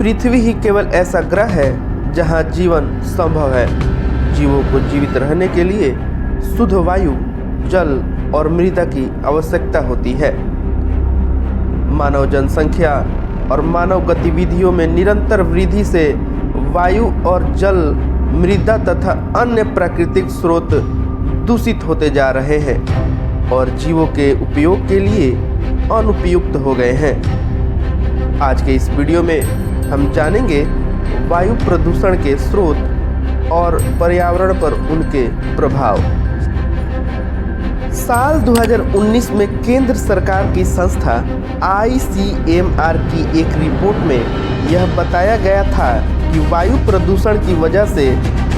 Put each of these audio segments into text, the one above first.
पृथ्वी ही केवल ऐसा ग्रह है जहां जीवन संभव है। जीवों को जीवित रहने के लिए शुद्ध वायु, जल और मृदा की आवश्यकता होती है। मानव जनसंख्या और मानव गतिविधियों में निरंतर वृद्धि से वायु और जल, मृदा तथा अन्य प्राकृतिक स्रोत दूषित होते जा रहे हैं और जीवों के उपयोग के लिए अनुपयुक्त हो गए हैं। आज के इस वीडियो में हम जानेंगे वायु प्रदूषण के स्रोत और पर्यावरण पर उनके प्रभाव। साल 2019 में केंद्र सरकार की संस्था ICMR की एक रिपोर्ट में यह बताया गया था कि वायु प्रदूषण की वजह से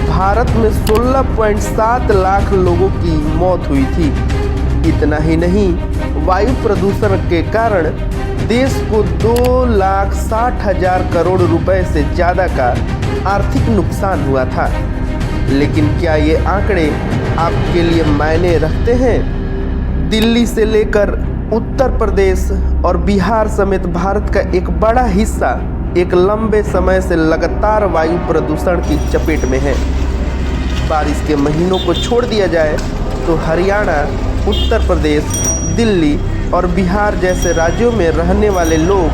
भारत में 16.7 लाख लोगों की मौत हुई थी। इतना ही नहीं, वायु प्रदूषण के कारण देश को 2,60,000 करोड़ रुपए से ज़्यादा का आर्थिक नुकसान हुआ था। लेकिन क्या ये आंकड़े आपके लिए मायने रखते हैं? दिल्ली से लेकर उत्तर प्रदेश और बिहार समेत भारत का एक बड़ा हिस्सा एक लंबे समय से लगातार वायु प्रदूषण की चपेट में है। बारिश के महीनों को छोड़ दिया जाए तो हरियाणा, उत्तर प्रदेश, दिल्ली और बिहार जैसे राज्यों में रहने वाले लोग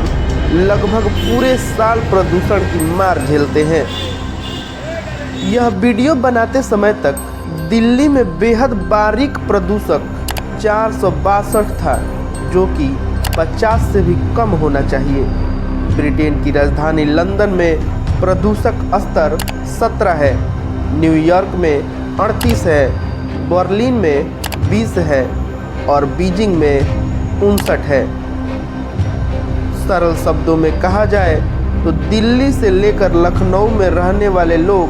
लगभग पूरे साल प्रदूषण की मार झेलते हैं। यह वीडियो बनाते समय तक दिल्ली में बेहद बारीक प्रदूषक 462 था, जो कि 50 से भी कम होना चाहिए। ब्रिटेन की राजधानी लंदन में प्रदूषक स्तर 17 है, न्यूयॉर्क में 38 है, बर्लिन में 20 है और बीजिंग में 59 है। सरल शब्दों में कहा जाए तो दिल्ली से लेकर लखनऊ में रहने वाले लोग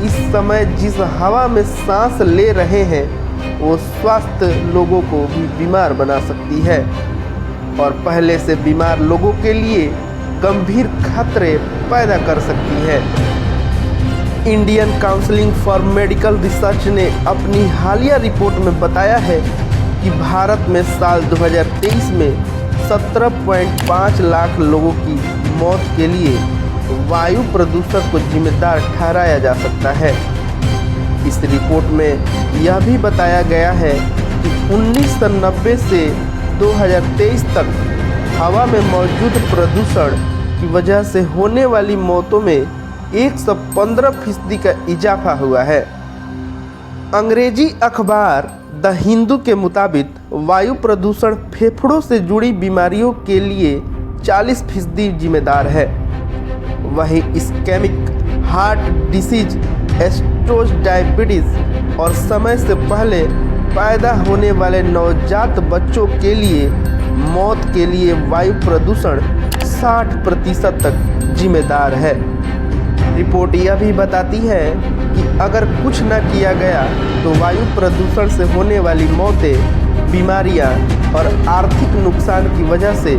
इस समय जिस हवा में सांस ले रहे हैं वो स्वस्थ लोगों को भी बीमार बना सकती है और पहले से बीमार लोगों के लिए गंभीर खतरे पैदा कर सकती है। Indian council for medical research ने अपनी हालिया रिपोर्ट में बताया है कि भारत में साल 2023 में 17.5 लाख लोगों की मौत के लिए वायु प्रदूषण को जिम्मेदार ठहराया जा सकता है। इस रिपोर्ट में यह भी बताया गया है कि 1990 से 2023 तक हवा में मौजूद प्रदूषण की वजह से होने वाली मौतों में 115% का इजाफा हुआ है। अंग्रेजी अखबार द हिंदू के मुताबिक वायु प्रदूषण फेफड़ों से जुड़ी बीमारियों के लिए 40% जिम्मेदार है। वहीं ischaemic heart disease, stroke, diabetes और समय से पहले पैदा होने वाले नवजात बच्चों के लिए मौत के लिए वायु प्रदूषण 60% तक जिम्मेदार है। रिपोर्ट यह भी बताती है कि अगर कुछ न किया गया तो वायु प्रदूषण से होने वाली मौतें, बीमारियां और आर्थिक नुकसान की वजह से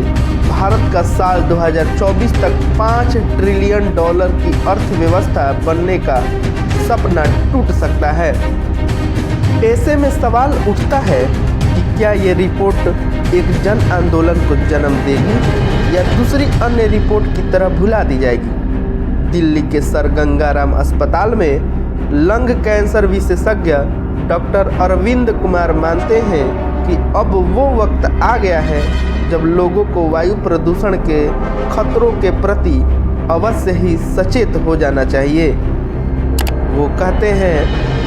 भारत का साल 2024 तक $5 ट्रिलियन की अर्थव्यवस्था बनने का सपना टूट सकता है। ऐसे में सवाल उठता है कि क्या ये रिपोर्ट एक जन आंदोलन को जन्म देगी या दूसरी अन्य रिपोर्ट की तरह भुला दी जाएगी। दिल्ली के सर गंगाराम अस्पताल में लंग कैंसर विशेषज्ञ डॉक्टर अरविंद कुमार मानते हैं कि अब वो वक्त आ गया है जब लोगों को वायु प्रदूषण के खतरों के प्रति अवश्य ही सचेत हो जाना चाहिए। वो कहते हैं,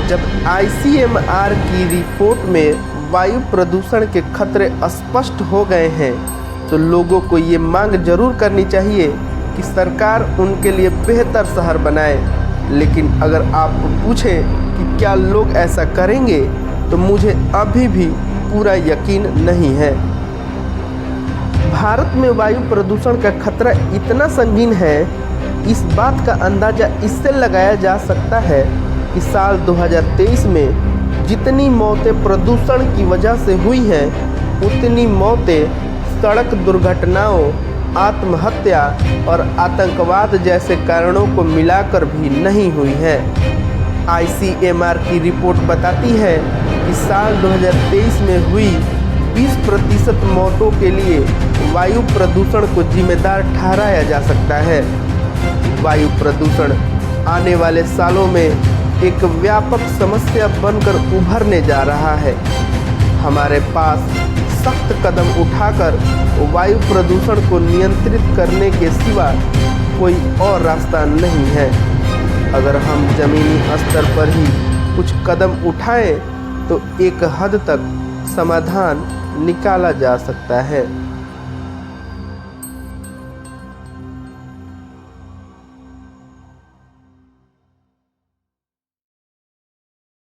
जब ICMR की रिपोर्ट में वायु प्रदूषण के खतरे स्पष्ट हो गए हैं तो लोगों को ये मांग जरूर करनी चाहिए कि सरकार उनके लिए बेहतर शहर बनाए। लेकिन अगर आप पूछें कि क्या लोग ऐसा करेंगे तो मुझे अभी भी पूरा यकीन नहीं है। भारत में वायु प्रदूषण का खतरा इतना संगीन है, इस बात का अंदाजा इससे लगाया जा सकता है कि साल 2023 में जितनी मौतें प्रदूषण की वजह से हुई हैं उतनी मौतें सड़क दुर्घटनाओं, आत्महत्या और आतंकवाद जैसे कारणों को मिलाकर भी नहीं हुई है। ICMR की रिपोर्ट बताती है कि साल 2023 में हुई 20% मौतों के लिए वायु प्रदूषण को जिम्मेदार ठहराया जा सकता है। वायु प्रदूषण आने वाले सालों में एक व्यापक समस्या बनकर उभरने जा रहा है। हमारे पास सख्त कदम उठाकर वायु प्रदूषण को नियंत्रित करने के सिवा कोई और रास्ता नहीं है। अगर हम ज़मीनी स्तर पर ही कुछ कदम उठाएं तो एक हद तक समाधान निकाला जा सकता है।